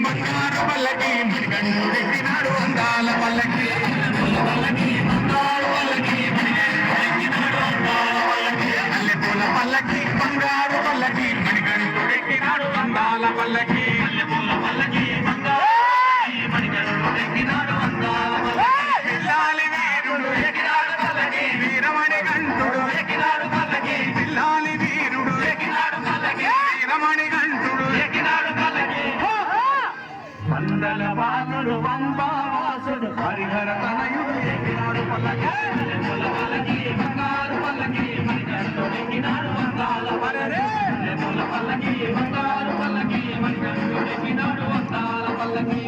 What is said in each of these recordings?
బంగారు పల్లకి మణికంఠుడెక్కినాడు అందాల పల్లకి బంగారు పల్లకి మణికంఠుడెక్కినాడు అందాల పల్లకి మల్లెపూల పల్లకి బంగారు పల్లకి మణికంఠుడెక్కినాడు అందాల పల్లకి మల్లెపూల పల్లకి బంగారు మణికంఠుడెక్కినాడు అందాల పల్లకి పిల్లాలి వీరుడు ఎక్కినాడు పల్లకి వీరమణి కంఠుడు ఎక్కినాడు పల్లకి పిల్లాలి వీరుడు ఎక్కినాడు పల్లకి వీరమణి కంఠుడు ఎక్కినాడు పల్లకి మందల వాసుడు వంబావాసుడు హరిహర తనయుడు ఎక్కినాడు పల్లకి మల్లెపూల పల్లకి బంగారు పల్లకి మణికంఠుడెక్కినాడు అందాల పల్లకి మల్లెపూల పల్లకి బంగారు పల్లకి మణికంఠుడెక్కినాడు అందాల పల్లకి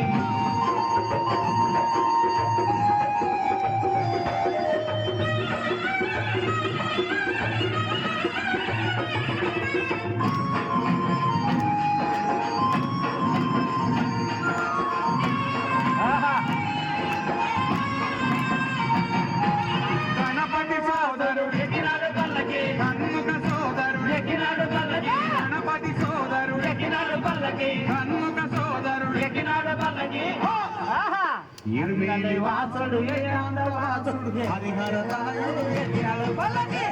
గణపతి సోదరుడు ఎక్కినాడు పల్లకి హన్ముఖ సోదరుడు ఎక్కినాడు పల్లకి గణపతి సోదరుడు ఎక్కినాడు పల్లకి హన్ముఖ సోదరుడు ఎక్కినాడు పల్లకి ఇరుమేలి వాసుడు వాసుడు హరిహర తనయుడు ఎక్కినాడు పల్లకి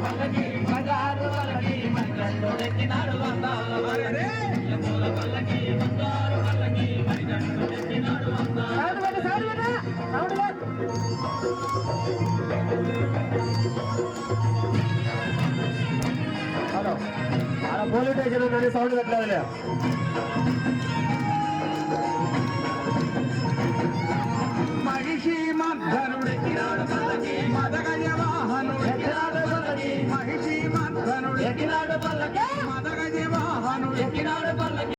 పల్లకి బంగారు పల్లకి మణికంఠుడు ఎక్కినాడు అందాల పల్లకి బంగారు పల్లకి మణికంఠుడు ఎక్కినాడు అందాల పోలీస్ స్టేషన్ ఉందని సౌండ్ పెట్టలేదు మహిషి మర్ధనుడు ఎక్కినాడు పల్లకి మదగజ వాహనుడు ఎక్కినాడు పల్లకి మహిషి మర్ధనుడు ఎక్కినాడు పల్లకి మదగజ వాహనుడు ఎక్కినాడు పల్లకి